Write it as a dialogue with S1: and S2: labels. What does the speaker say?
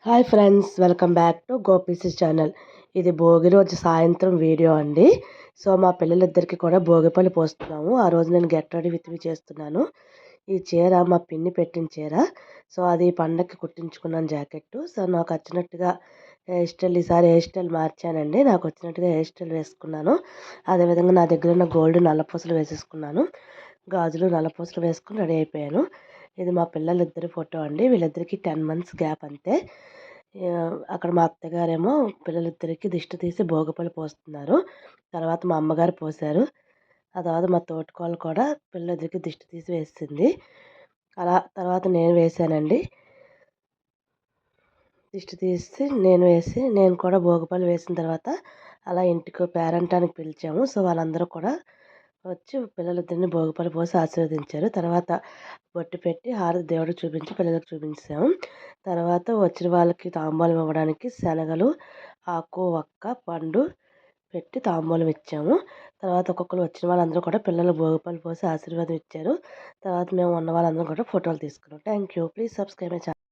S1: Hi friends, welcome back to gopis channel. ఇది భోగి రోజు సాయంత్రం వీడియో అండి. సో మా పిల్లలిద్దరికి కూడా భోగిపళ్ళు పోస్తున్నాము. ఆ రోజు నేను గెట్ రెడీ విత్ మీ చేస్తున్నాను. ఈ చీర మా పిన్ని పెట్టిన చీర. సో అది పండగకి కుట్టించుకున్నాను జాకెట్. సో నాకు వచ్చినట్టుగా హెయిర్ స్టైల్ ఈసారి హెయిర్ స్టైల్ మార్చానండి. నాకు వచ్చినట్టుగా హెయిర్ స్టైల్ వేసుకున్నాను. అదేవిధంగా నా దగ్గర ఉన్న గోల్డ్ నల్లపూసలు వేసేసుకున్నాను. గాజులు నల్లపూసలు వేసుకుని రెడీ అయిపోయాను. ఇది మా పిల్లలిద్దరి ఫోటో అండి. వీళ్ళిద్దరికి 10 మంత్స్ గ్యాప్ అంతే. అక్కడ మా అత్తగారేమో పిల్లలిద్దరికి దిష్టి తీసి భోగిపళ్ళు పోస్తున్నారు. తర్వాత మా అమ్మగారు పోశారు. ఆ తర్వాత మా తోటికోడలు కూడా పిల్లలిద్దరికి దిష్టి తీసి వేసింది. అలా తర్వాత నేను వేశానండి. దిష్టి తీసి నేను వేసి నేను కూడా భోగిపళ్ళు వేసిన తర్వాత అలా ఇంటికి పేరంటానికి పిలిచాము. సో వాళ్ళందరూ కూడా వచ్చి పిల్లలిద్దరిని భోగిపళ్ళు పోసి ఆశీర్వదించారు. తర్వాత బొట్టు పెట్టి హారతి దేవుడికి చూపించి పిల్లలకు చూపించాము. తర్వాత వచ్చిన వాళ్ళకి తాంబూలం ఇవ్వడానికి శనగలు, ఆకు, వక్క, పండు పెట్టి తాంబూలం ఇచ్చాము. తర్వాత ఒక్కొక్కరు వచ్చిన వాళ్ళందరూ కూడా పిల్లలు భోగిపళ్ళు పోసి ఆశీర్వాదం ఇచ్చారు. తర్వాత మేము ఉన్న వాళ్ళందరం కూడా ఫోటోలు తీసుకున్నాం. Thank you. Please subscribe my channel.